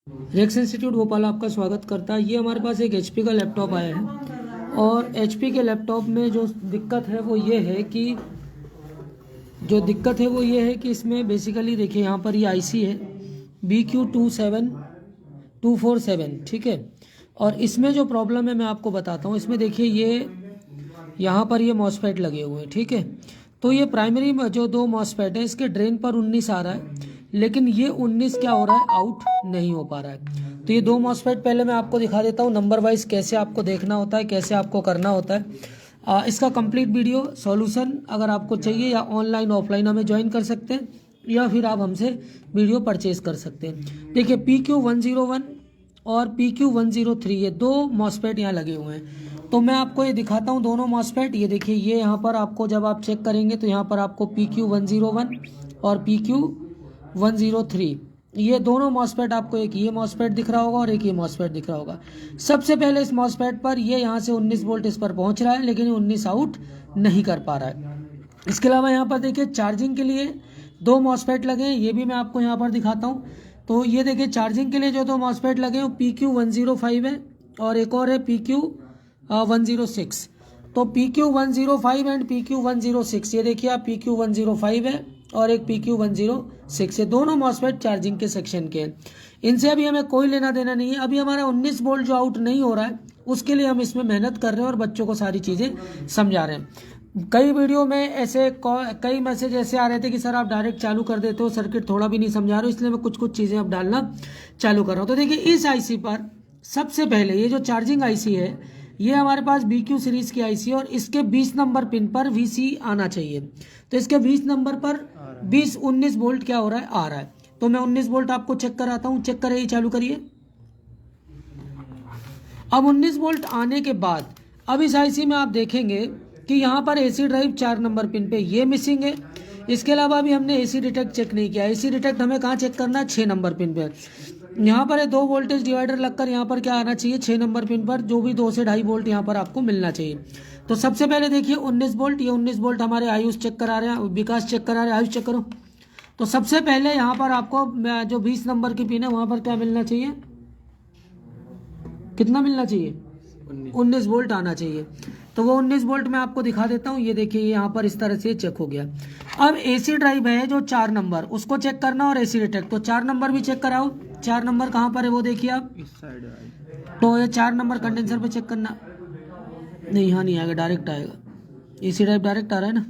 Racks institute Bhopal आपका स्वागत करता है। ये हमारे पास एक एचपी का लैपटॉप आया है और एचपी के लैपटॉप में जो दिक्कत है वो ये है कि इसमें बेसिकली देखिए यहाँ पर ये आईसी है BQ27247, ठीक है। और इसमें जो प्रॉब्लम है मैं आपको बताता हूँ। इसमें देखिए ये यहाँ पर ये मॉसफेट लगे हुए हैं, ठीक है। तो ये प्राइमरी जो दो मॉसफेट है इसके ड्रेन पर 19 आ रहा है, लेकिन ये 19 क्या हो रहा है, आउट नहीं हो पा रहा है। तो ये दो मॉसफेट पहले मैं आपको दिखा देता हूँ नंबर वाइज कैसे आपको देखना होता है, कैसे आपको करना होता है। इसका कंप्लीट वीडियो सॉल्यूशन अगर आपको चाहिए या ऑनलाइन ऑफलाइन हमें ज्वाइन कर सकते हैं या फिर आप हमसे वीडियो परचेज कर सकते हैं। देखिए PQ101 और PQ103 ये दो मॉसफेट यहाँ लगे हुए हैं। तो मैं आपको ये दिखाता हूँ दोनों मॉसफेट। ये देखिए ये यहाँ पर आपको जब आप चेक करेंगे तो यहाँ पर आपको PQ101 और PQ103 ये दोनों मॉसफेट आपको, एक ये मॉसफेट दिख रहा होगा और एक ये मॉसफेट दिख रहा होगा। सबसे पहले इस मॉसफेट पर ये यहाँ से 19 वोल्ट इस पर पहुँच रहा है, लेकिन ये 19 आउट नहीं कर पा रहा है। इसके अलावा यहाँ पर देखिए चार्जिंग के लिए दो मॉसफेट लगे हैं, ये भी मैं आपको यहाँ पर दिखाता हूँ। तो ये देखिए चार्जिंग के लिए जो दो मॉसफेट लगे हैं वो PQ105 है और एक और है PQ106। तो PQ105 एंड PQ106, ये देखिए आप PQ105 है और एक PQ106 है, दोनों मॉसफेट चार्जिंग के सेक्शन के हैं। इनसे अभी हमें कोई लेना देना नहीं है। अभी हमारा 19 वोल्ट जो आउट नहीं हो रहा है उसके लिए हम इसमें मेहनत कर रहे हैं और बच्चों को सारी चीज़ें समझा रहे हैं। कई वीडियो में ऐसे कई मैसेज ऐसे आ रहे थे कि सर आप डायरेक्ट चालू कर देते हो, सर्किट थोड़ा भी नहीं समझा रहे हो, इसलिए मैं कुछ चीज़ें अब डालना चालू कर रहा हूँ। तो देखिए इस आईसी पर सबसे पहले ये जो चार्जिंग आईसी है ये हमारे पास BQ सीरीज की आईसी है और इसके 20 नंबर पिन पर VC आना चाहिए। तो इसके 20 नंबर पर 19 वोल्ट क्या हो रहा है, आ रहा है। तो मैं 19 वोल्ट आपको चेक कराता हूँ, चेक करिए, चालू करिए। अब 19 वोल्ट आने के बाद अब इस आईसी में आप देखेंगे कि यहाँ पर AC ड्राइव 4 नंबर पिन पे ये मिसिंग है। इसके अलावा अभी हमने AC डिटेक्ट चेक नहीं किया। AC डिटेक्ट हमें कहाँ चेक करना है, 6 नंबर पिन पे। यहाँ पर है 2 वोल्टेज डिवाइडर लगकर यहाँ पर क्या आना चाहिए, 6 नंबर पिन पर जो भी 2 से 2.5 वोल्ट यहाँ पर आपको मिलना चाहिए। तो सबसे पहले देखिए 19 वोल्ट, ये 19 वोल्ट हमारे आयुष चेक करा रहे हैं, विकास चेक करा रहे हैं, आयुष चेक करो। तो सबसे पहले यहाँ पर आपको जो 20 नंबर की पिन है वहाँ पर क्या मिलना चाहिए, कितना मिलना चाहिए, 19 वोल्ट आना चाहिए। तो वो 19 वोल्ट मैं आपको दिखा देता हूँ। ये देखिए यहाँ पर इस तरह से चेक हो गया। अब AC ड्राइव है जो 4 नंबर, उसको चेक करना और AC डिटेक्ट, तो 4 नंबर भी चेक कराओ। 4 नंबर कहाँ पर है वो देखिए आप, इस साइड है। तो ये 4 नंबर कंडेंसर पे चेक करना। नहीं यहाँ नहीं आएगा, डायरेक्ट आएगा। AC ड्राइव डायरेक्ट आ रहा है ना,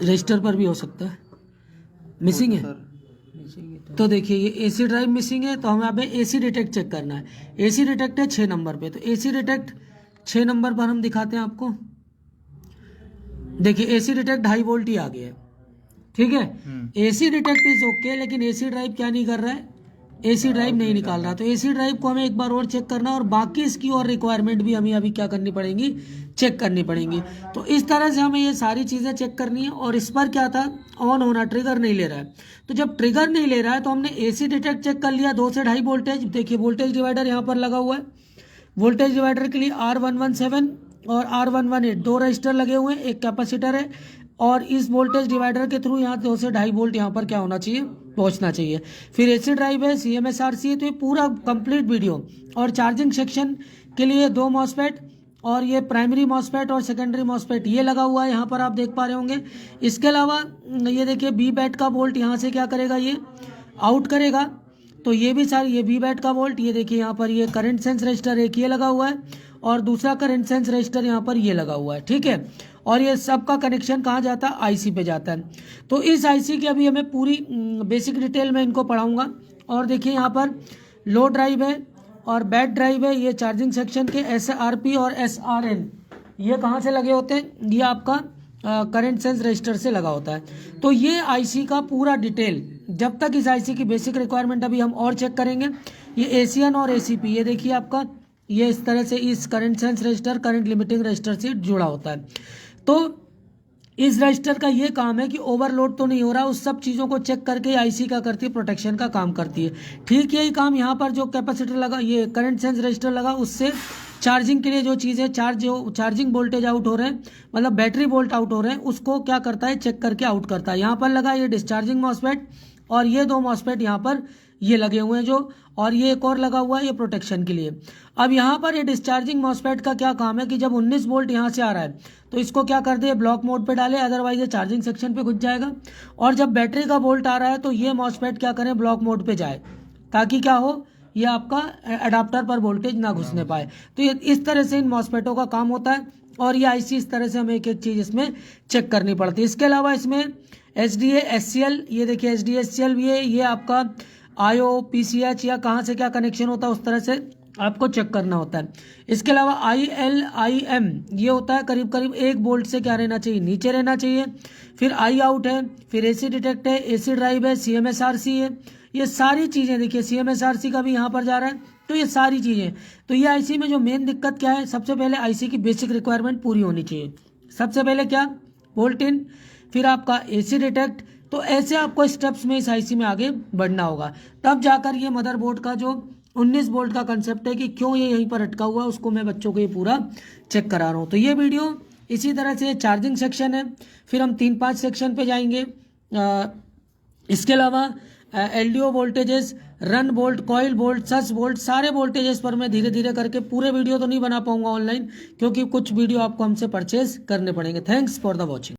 रजिस्टर पर भी हो सकता है, मिसिंग है। तो देखिए ये AC ड्राइव मिसिंग है, तो हमें यहाँ पे AC डिटेक्ट चेक करना है। AC डिटेक्ट है 6 नंबर पे, तो AC डिटेक्ट 6 नंबर पर हम दिखाते हैं आपको। देखिए AC डिटेक्ट 2.5 वोल्ट ही आ गया है, ठीक है। AC डिटेक्ट इज ओके, लेकिन AC ड्राइव क्या नहीं कर रहा है, AC ड्राइव नहीं निकाल रहा। तो AC ड्राइव को हमें एक बार और चेक करना और बाकी इसकी और रिक्वायरमेंट भी हमें अभी क्या करनी पड़ेंगी, चेक करनी पड़ेंगी। तो इस तरह से हमें ये सारी चीज़ें चेक करनी है। और इस पर क्या था, ऑन होना, ट्रिगर नहीं ले रहा है। तो जब ट्रिगर नहीं ले रहा है तो हमने AC डिटेक्ट चेक कर लिया, 2 से 2.5 वोल्टेज। देखिए वोल्टेज डिवाइडर यहाँ पर लगा हुआ है। वोल्टेज डिवाइडर के लिए R117 और R118 दो रजिस्टर लगे हुए हैं, एक कैपेसिटर है। और इस वोल्टेज डिवाइडर के थ्रू यहाँ 2 से 2.5 वोल्ट यहाँ पर क्या होना चाहिए, पहुँचना चाहिए। फिर AC ड्राइव है, CMSRC है। तो ये पूरा कंप्लीट वीडियो। और चार्जिंग सेक्शन के लिए 2 मॉसफेट और ये प्राइमरी मॉसफेट और सेकेंडरी मॉसफेट ये लगा हुआ है, यहाँ पर आप देख पा रहे होंगे। इसके अलावा ये देखिए B बैट का वोल्ट यहाँ से क्या करेगा, ये आउट करेगा। तो ये भी सारी, ये V बैट का वोल्ट, ये देखिए यहाँ पर ये करंट सेंस रजिस्टर एक ये लगा हुआ है और दूसरा करंट सेंस रजिस्टर यहाँ पर ये लगा हुआ है, ठीक है। और ये सब का कनेक्शन कहाँ जाता है, आईसी पे जाता है। तो इस आईसी की अभी हमें पूरी बेसिक डिटेल में इनको पढ़ाऊंगा। और देखिए यहाँ पर लो ड्राइव है और बैट ड्राइव है। ये चार्जिंग सेक्शन के SRP और SRN ये कहाँ से लगे होते हैं, ये आपका करंट सेंस रजिस्टर से लगा होता है। तो ये आईसी का पूरा डिटेल, जब तक इस आईसी की बेसिक रिक्वायरमेंट अभी हम और चेक करेंगे। ये ACN और ACP ये देखिए आपका, ये इस तरह से इस current sense register, current limiting register से जुड़ा होता है। तो इस रजिस्टर का ये काम है कि ओवरलोड तो नहीं हो रहा, उस सब चीज़ों को चेक करके आईसी का करती है, प्रोटेक्शन का काम करती है। ठीक यही काम यहाँ पर जो कैपेसिटर लगा, ये करंट सेंस रजिस्टर लगा, उससे चार्जिंग के लिए जो चीज़ें चार्जिंग वोल्टेज आउट हो रहे हैं, मतलब बैटरी वोल्ट आउट हो रहे हैं, उसको क्या करता है, चेक करके आउट करता है। यहाँ पर लगा ये डिस्चार्जिंग मॉसफेट और ये 2 मॉसफेट यहाँ पर ये लगे हुए हैं जो, और ये एक और लगा हुआ है ये प्रोटेक्शन के लिए। अब यहाँ पर ये डिस्चार्जिंग मॉसफेट का क्या काम है कि जब 19 वोल्ट यहाँ से आ रहा है तो इसको क्या कर दे, ब्लॉक मोड पे डाले, अदरवाइज ये चार्जिंग सेक्शन पे घुस जाएगा। और जब बैटरी का वोल्ट आ रहा है तो ये मॉसफेट क्या करें, ब्लॉक मोड पे जाए, ताकि क्या हो, ये आपका अडाप्टर पर वोल्टेज ना घुसने पाए। तो ये इस तरह से इन मॉसफेटों का काम होता है, और ये आईसी इस तरह से हमें एक एक चीज़ इसमें चेक करनी पड़ती है। इसके अलावा इसमें SDA SCL, ये देखिए SDA SCL, ये आपका IO PCH या कहाँ से क्या कनेक्शन होता है उस तरह से आपको चेक करना होता है। इसके अलावा ILIM, ये होता है करीब करीब 1 वोल्ट से क्या रहना चाहिए, नीचे रहना चाहिए। फिर आई आउट है, फिर AC डिटेक्ट है, AC ड्राइव है, CMSRC है, ये सारी चीज़ें देखिए, CMSRC का भी यहाँ पर जा रहा है। तो ये सारी चीज़ें, तो ये आईसी में जो मेन दिक्कत क्या है, सबसे पहले आईसी की बेसिक रिक्वायरमेंट पूरी होनी चाहिए। सबसे पहले क्या, वोल्ट इन, फिर आपका AC डिटेक्ट। तो ऐसे आपको स्टेप्स में इस आईसी में आगे बढ़ना होगा, तब जाकर ये मदरबोर्ड का जो 19 वोल्ट का कंसेप्ट है कि क्यों ये यहीं पर अटका हुआ है, उसको मैं बच्चों को ये पूरा चेक करा रहा हूँ। तो ये वीडियो इसी तरह से चार्जिंग सेक्शन है, फिर हम 3-5 सेक्शन पे जाएंगे। इसके अलावा LDO voltages, run volt, coil volt, sus volt, सारे वोल्टेजेस पर मैं धीरे धीरे करके, पूरे वीडियो तो नहीं बना पाऊंगा ऑनलाइन, क्योंकि कुछ वीडियो आपको हमसे परचेज करने पड़ेंगे। Thanks for the watching.